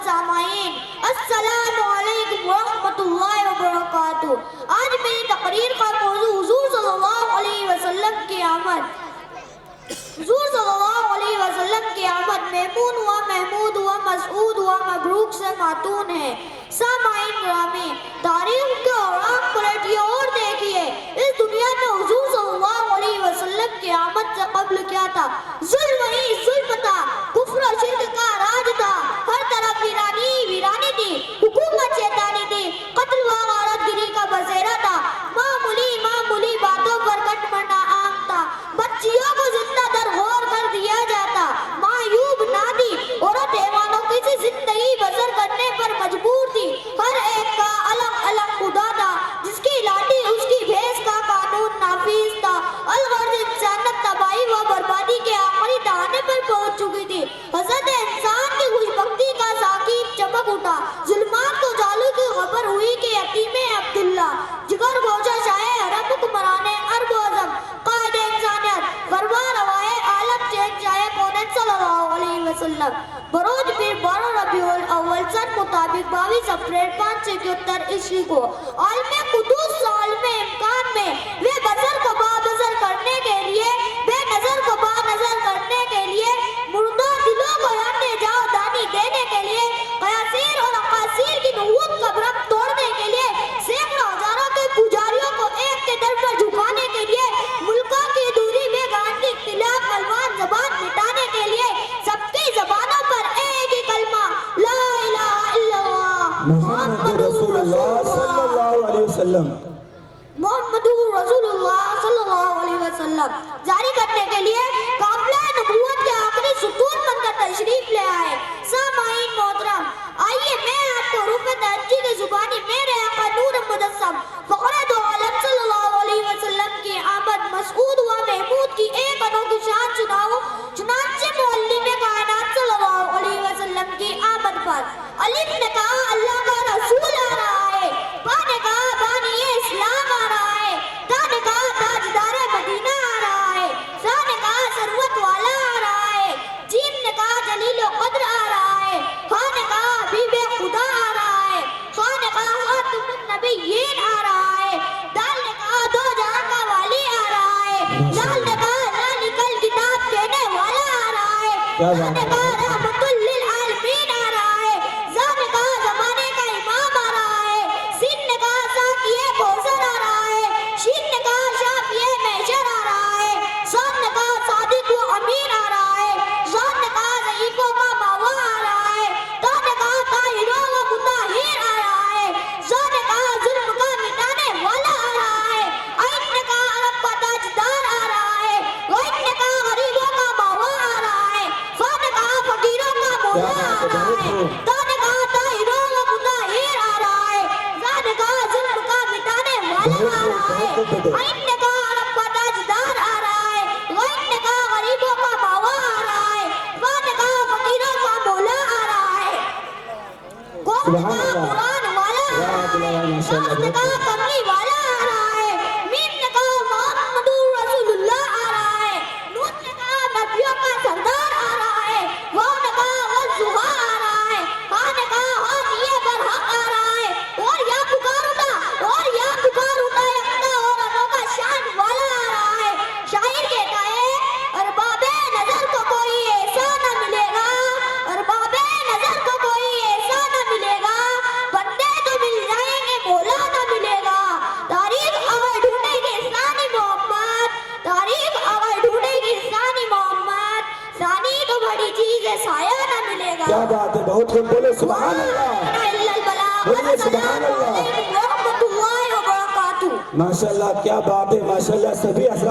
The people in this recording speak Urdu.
محترم سامعین، السلام علیکم ورحمۃ اللہ وبرکاتہ۔ آج میری تقریر کا موضوع حضور صلی اللہ علیہ وسلم کی آمد۔ حضور صلی اللہ علیہ وسلم کی آمد میمون ہوا، محمود ہوا، مسعود ہوا، مبروک سے ماتون ہے۔ سامعین گرامی، تاریخ کے اوراق پلٹیے اور دیکھیے، اس دنیا میں حضور صلی اللہ علیہ وسلم کی آمد سے قبل کیا تھا؟ ظلم ہی ظلم تھا، کفر و شرک کا راج تھا، ہر طرف ویرانی ویرانی تھی، حکومت شیطانی تھی، قتل و غارت گری کا بسیرا تھا، معمولی باتوں پر کٹ مرنا عام تھا، بچیوں کو زندہ در غور کر دیا جاتا، معیوب نہ تھی، عورت حیوانوں کی زندگی بسر کرنے پر مجبور تھی، ہر ایک کا الگ الگ خدا تھا، جس کی لاٹھی اس کی بھینس کا قانون نافذ تھا، الغرض انسانیت تباہی و بربادی کے آخری دہانے پر پہنچ چکی تھی، حضرت انسان کی خوش بختی کا ساکن چمک اٹھا، ظلمات کو جالو کی خبر ہوئی کہ یتیم عبداللہ جگر گوشہ شاہ حرم حکمران عرب و عجم قائد انسانیت فرما روائے عالم شہنشاہ کونین صلی اللہ علیہ وسلم بروز پیر 12 ربیع الاول سن مطابق 22 اپریل 571 عیسوی کو عالم قدوس عالم امکان میں وہ بسر کو بابسر کرنے کے لیے، بے نظر کو با نظر کرنے کے لیے، مردہ دلوں کو یعنی جاؤ دانی دینے کے لیے، قیاسیر اور اقاصیر کی نبوت کا برم توڑنے کے لیے، سینکڑوں ہزاروں کے پجاریوں کو ایک کے در پر جھکانے کے لیے، ملکوں کی دوری میں گانٹی اختلاف الوان زبان مٹانے کے لیے، سب کی زبانوں پر ایک ہی کلمہ لا الہ الا اللہ محمد رسول اللہ صلی اللہ علیہ وسلم محمد رسول اللہ صلی اللہ علیہ وسلم جاری کرنے کے لیے قافلہ نبوت کے آخری ستون بن کر تشریف لے آئے۔ سامعین محترم، آئیے میں آپ کو حروف تہجی کی زبانی میرے آقا نور مجسم فخر دو عالم صلی اللہ علیہ وسلم کی آمد، مسعود و محمود کی ایک انوکھی شان سناؤں۔ چنانچہ معلم کائنات صلی اللہ علیہ وسلم کی آمد پر الف نے کہا اللہ کا رسول آ رہا ہے، با نے کہا بانی اسلام آ رہا ہے، تا نے کہا تاجدار مدینہ آ رہا ہے، سا نے کہا ثروت والا آ رہا ہے، جیم نے کہا جلیل و قدر آ رہا ہے، ہا نے کہا حبیب خدا آ رہا ہے، خا نے کہا خاتم النبیین آ رہا ہے، دال نے کہا دو جہاں کا والی آ رہا ہے، لال نے کہا ذالک الکتاب کہنے والا آ رہا ہے، ہا نے کہا رحمت للعالمین آ رہا ہے، زا نے کہا زمانے کا امام آ رہا ہے، سین نے کہا ساقیہ کوثر آ رہا ہے، شین نے کہا شافیہ محشر آ رہا ہے، صاد نے کہا صادق و امین آ رہا ہے، ضاد نے کہا ضعیفوں کا ماوا آ رہا ہے، تا نے کہا طاہروں و مطہر آ رہا ہے، زا نے کہا ظلم کا مٹانے والا آ رہا ہے، عین نے کہا عرب کا تاجدار آ رہا ہے، غین نے کہا غریبوں کا ماوا آ رہا ہے، فا نے کہا فقیروں کا مولا آ رہا ہے، تا نے کہا طاہروں و مطہر آ رہا ہے، زا نے کہا ظلم کا مٹانے والا آ رہا ہے، عین نے کہا عرب کا تاجدار آ رہا ہے، غین نے کہا غریبوں کا ماوا آ رہا ہے، فا نے کہا فقیروں کا مولا آ رہا ہے، قوم نے کہا قرآن والا آ رہا ہے، شاہ نے کہا کملی والا آ رہا ہے، میم نے کہا محمد رسول اللہ آ رہا ہے، نون نے کہا نبیوں کا سردار آ رہا ہے، واو نے کہا والضحیٰ آ رہا ہے، ہا نے کہا حامیہ برحق آ رہا ہے، اور یا پکار اٹھا یکتا اور انوکھا شان والا آ رہا ہے۔ شاعر کہتا ہے ارباب نظر کو کوئی ایسا نہ ملے گا، ارباب نظر کو کوئی ایسا نہ ملے گا، بندے تو مل جائیں گے مولا نہ ملے گا، تعریف اگر ڈھونڈے گی ثانی محمد، تعریف اگر ڈھونڈے گی ثانی محمد، ثانی تو بڑی چیز ہے سایہ نہ ملے گا۔ کیا بات ہے، بہت خوب، بولے سبحان اللہ، بولے سبحان اللہ، ورحمۃ اللہ وبرکاتہ۔ ماشاءاللہ کیا بات ہے، ماشاءاللہ سبھی حضرات